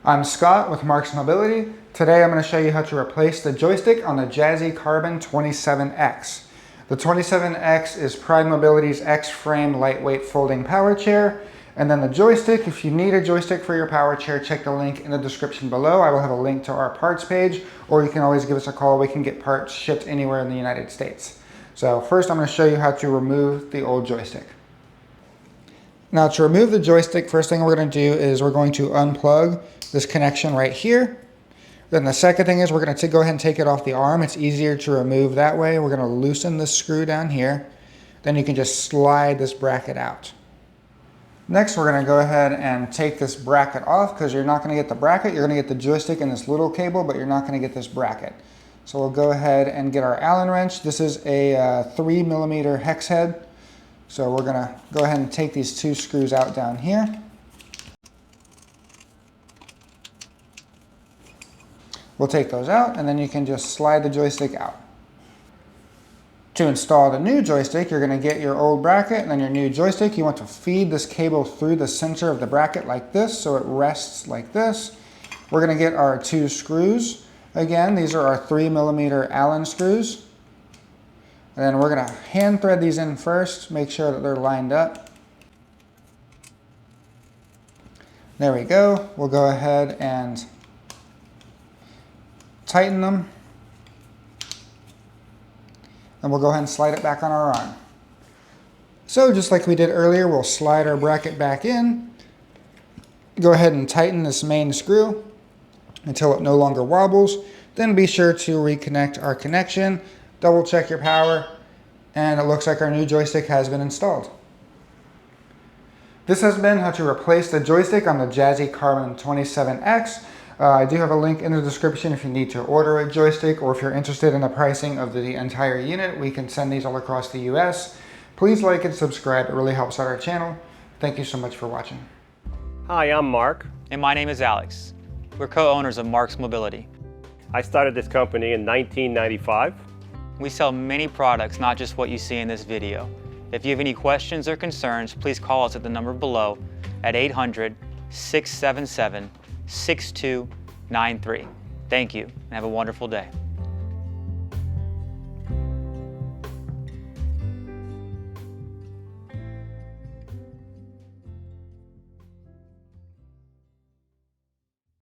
I'm Scott with Marcs Mobility. Today I'm going to show you how to replace the joystick on the Jazzy Carbon 27X. The 27X is Pride Mobility's X-frame lightweight folding power chair. And then the joystick, if you need a joystick for your power chair, check the link in the description below. I will have a link to our parts page, or you can always give us a call. We can get parts shipped anywhere in the United States. So first I'm going to show you how to remove the old joystick. Now to remove the joystick, first thing we're going to do is we're going to unplug this connection right here. Then the second thing is we're going to go ahead and take it off the arm. It's easier to remove that way. We're going to loosen this screw down here. Then you can just slide this bracket out. Next, we're going to go ahead and take this bracket off because you're not going to get the bracket. You're going to get the joystick and this little cable, but you're not going to get this bracket. So we'll go ahead and get our Allen wrench. This is a 3mm hex head. So we're going to go ahead and take these two screws out down here. We'll take those out, and then you can just slide the joystick out. To install the new joystick, you're going to get your old bracket and then your new joystick. You want to feed this cable through the center of the bracket like this, so it rests like this. We're going to get our two screws. Again, these are our 3mm Allen screws. And then we're going to hand thread these in first, make sure that they're lined up. There we go. We'll go ahead and tighten them. And we'll go ahead and slide it back on our arm. So just like we did earlier, we'll slide our bracket back in. Go ahead and tighten this main screw until it no longer wobbles. Then be sure to reconnect our connection. Double check your power. And it looks like our new joystick has been installed. This has been how to replace the joystick on the Jazzy Carbon 27X. I do have a link in the description if you need to order a joystick, or if you're interested in the pricing of the entire unit. We can send these all across the US. Please like and subscribe. It really helps out our channel. Thank you so much for watching. Hi, I'm Marc. And my name is Alex. We're co-owners of Marcs Mobility. I started this company in 1995. We sell many products, not just what you see in this video. If you have any questions or concerns, please call us at the number below at 800-677-6293. Thank you, and have a wonderful day.